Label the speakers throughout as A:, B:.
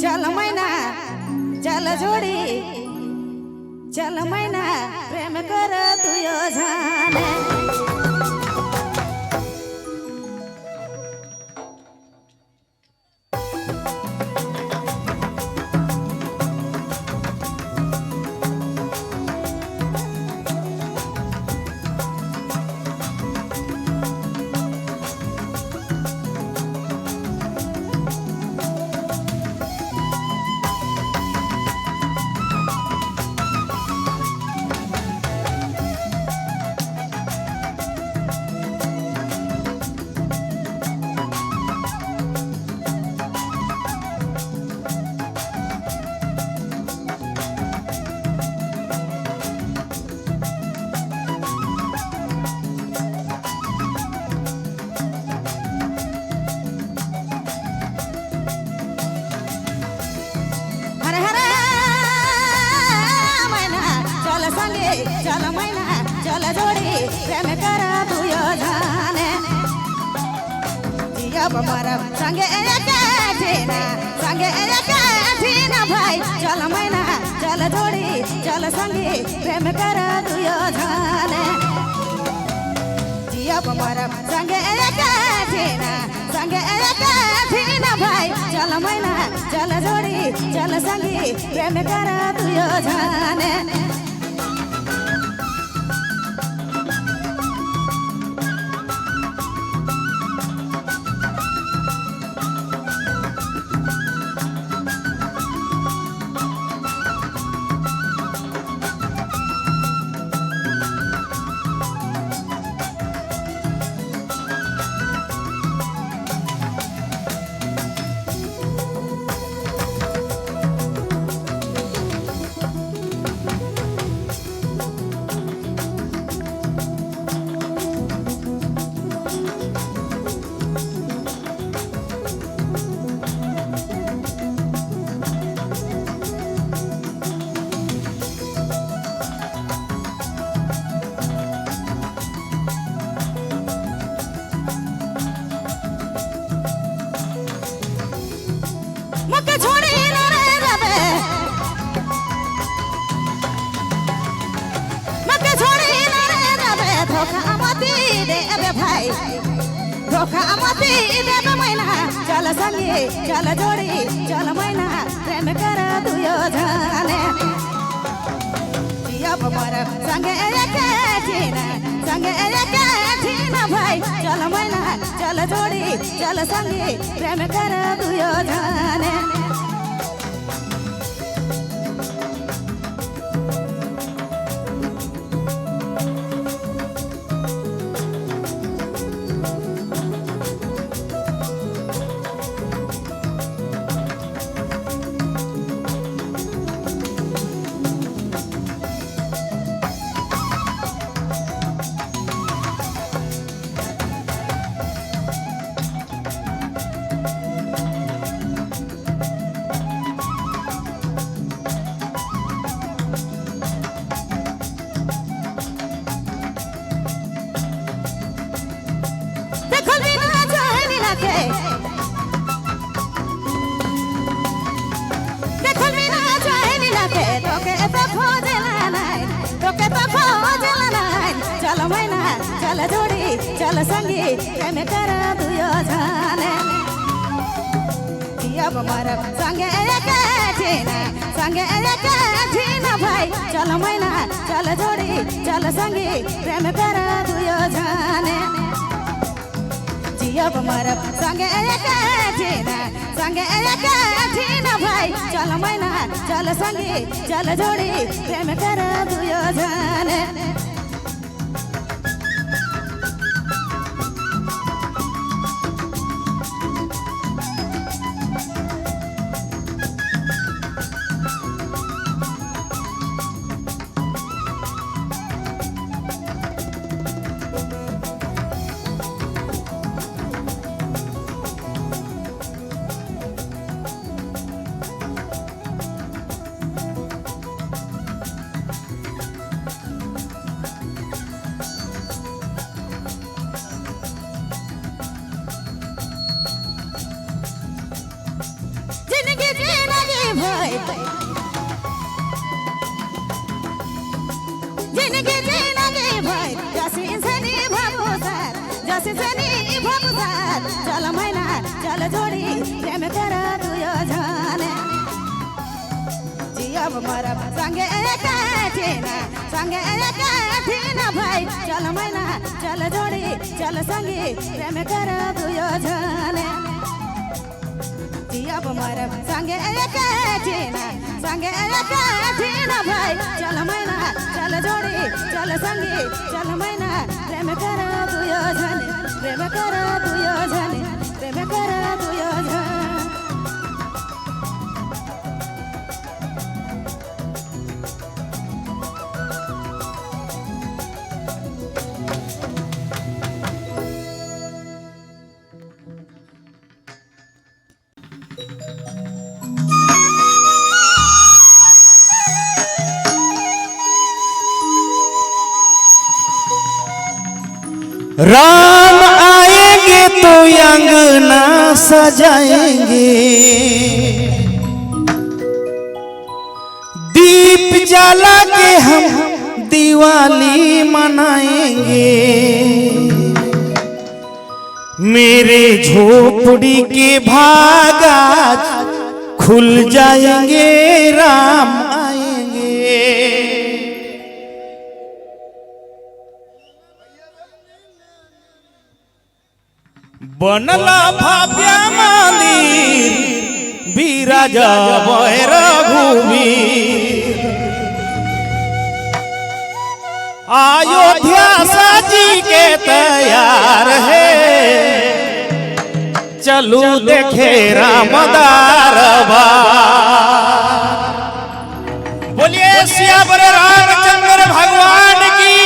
A: चल मैना चल जोडी चल मैना प्रेम कर तुयो जाने चल मैना चल जोडी प्रेम कर तुयो जाने जियब मरब संगे एका भाई चल मैना चल जोडी चल संगे प्रेम कर तुयो जाने जियब मरब संगे एका भाई चल मैना चल जोडी चल संगे प्रेम कर तुयो जाने धोखा मती देव मैना चल संगे चल जोडी चल मैना प्रेम कर तुयो जाने जियब मरब संगे एका भाई चल मैना चल जोडी चल संगे प्रेम कर तुयो जाने चल मैना चल जोडी चल संगे प्रेम कर तुयो जाने जियब मरब संगे एका भाई चल मैना चल जोडी चल संगे प्रेम कर तुयो जाने जियब मरब संगे एका भाई चल मैना चल संगे चल जोडी प्रेम कर तुयो जाने जिंदगी जीना के भाई जैसे सनी भबुसार जैसे सनी भबुसार चल मैना चल जोड़ी प्रेम कर तू यो जाने जियब मरब संगे काठीना भाई चल मैना चल जोड़ी चल संगे प्रेम कर तू यो जाने जियब मरब संगे काठीना भाई चल मैना चल जोड़ी चल संगे चल मैना प्रेम कर तू यो जाने प्रेम कर तू यो जाने प्रेम कर तू यो जाने
B: राम आएंगे तो अंगना सजाएंगे, दीप जला के हम दिवाली मनाएंगे। मेरे झोपड़ी के भाग आज खुल जाएंगे, राम आएंगे। बनला भव्य मंदिर बिराजा रघुवीर, अयोध्या सजी के तैयार है, चलू देखे राम दरबार। बोलिए सियावर रामचंद्र भगवान की,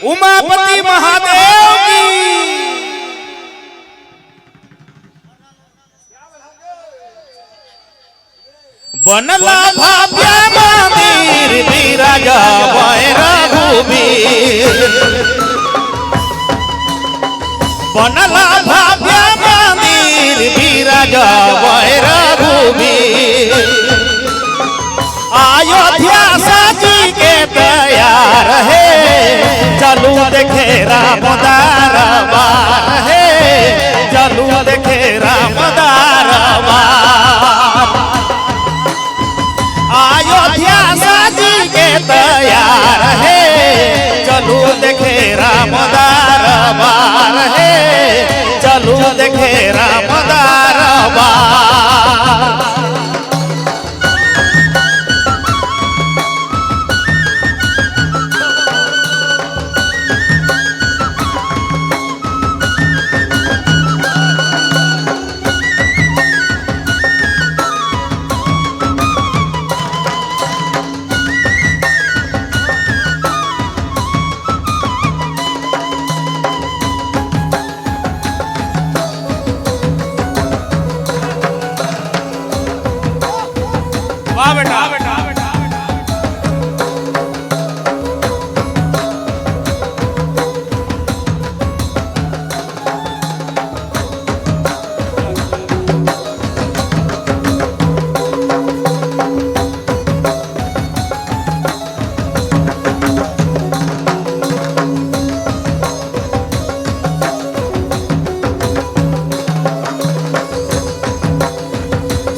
B: उमापति महादेव की। बनला भव्य मंदिर बिराजा रघुवीर, बनला भव्य मंदिर बिराजा रघुवीर, अयोध्या सजी के तैयार है, चलू देखे राम दरबार है, चलू देखे राम दरबार। अयोध्या सजी के तैयार है, चलू देखे राम दरबार है, चलू देखे राम दरबार।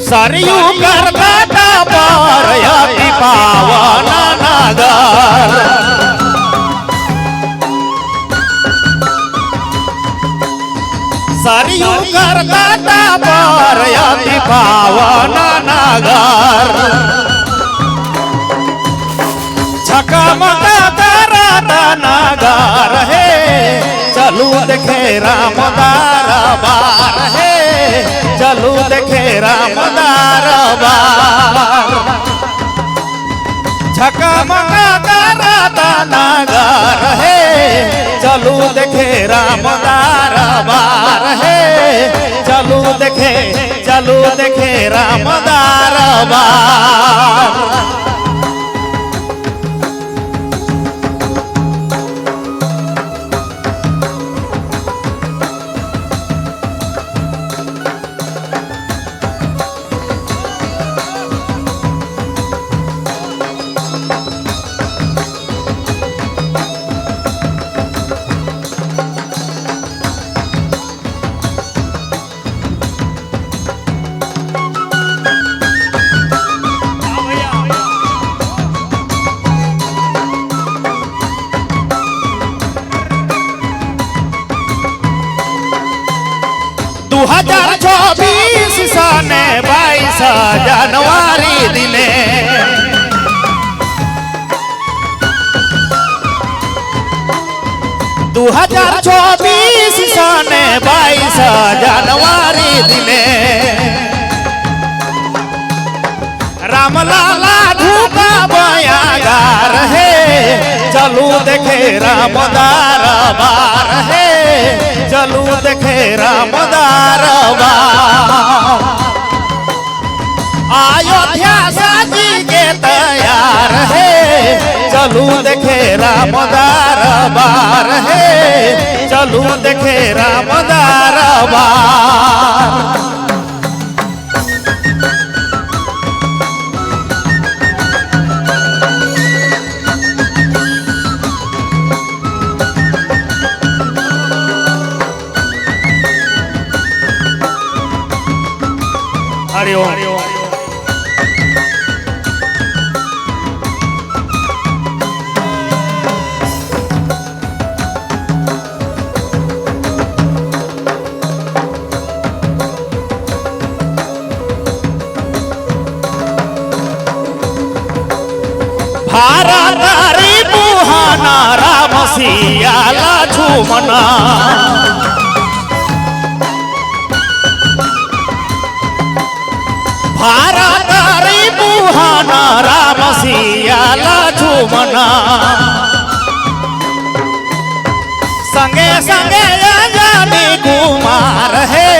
B: सरयू करता पार अति पावन नगर, सरयू करता पार अति पावन नगर, छकमका करता नगर है, चलू देखे राम दरबार है, चलू देखे राम दरबार। झकमका करता नगर है, चलू देखे राम दरबार है, चलू देखे राम दरबार। 2024 सने 22 जनवरी दिने रामलाला धूका बयागार है चलू देखे रामदार बार है चलू देखे रामदार बार अयोध्या साजी के तैयार है चलू देखे रामदार बार है चलू देखे रामदार बार हरि ओम भारत रे मुहाना राम सियाला झूमना भारत रे मुहाना राम सियाला झूमना संगे संगे जानी कुमार है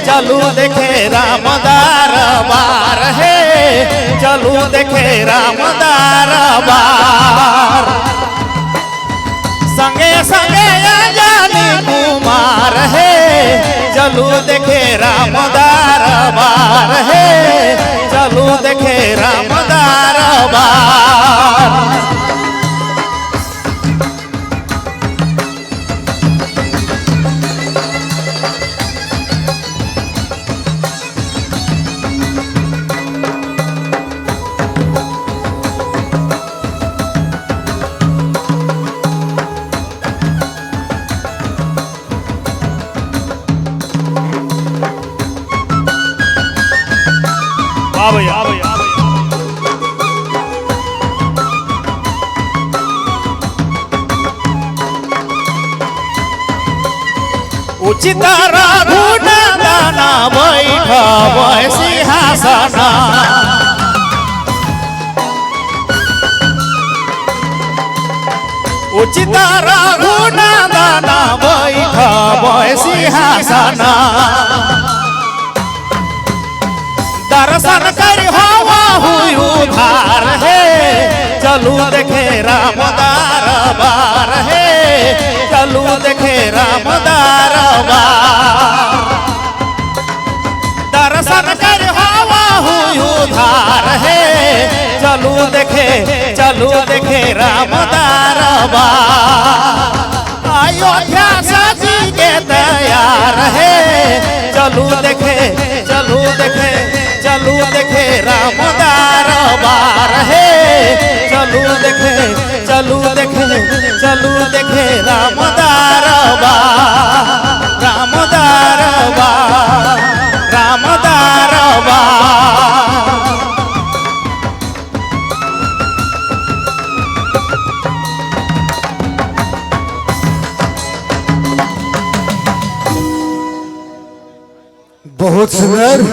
B: चलू देखे रामदार बार है चलू देखे रामदार बार संगे संगे जानी कुमार है चलू देखे रामदार बार है चलू देखे रामदार बार उचित रघुनंदन बैठब सिंहासन उचित रघुनंदन बैठब सिंहासन दर्शन कर हवा हुई उधार है चलू देखे रामदार बार है चलू देखे रामदार बार दर्शन कर हवा हुई उधार है चलू देखे रामदार बार अयोध्या सजी के तैयार है चलू देखे रामदार बार है चलू देखे रामदार बार रामदार बार रामदार बार
C: बहुत सुंदर।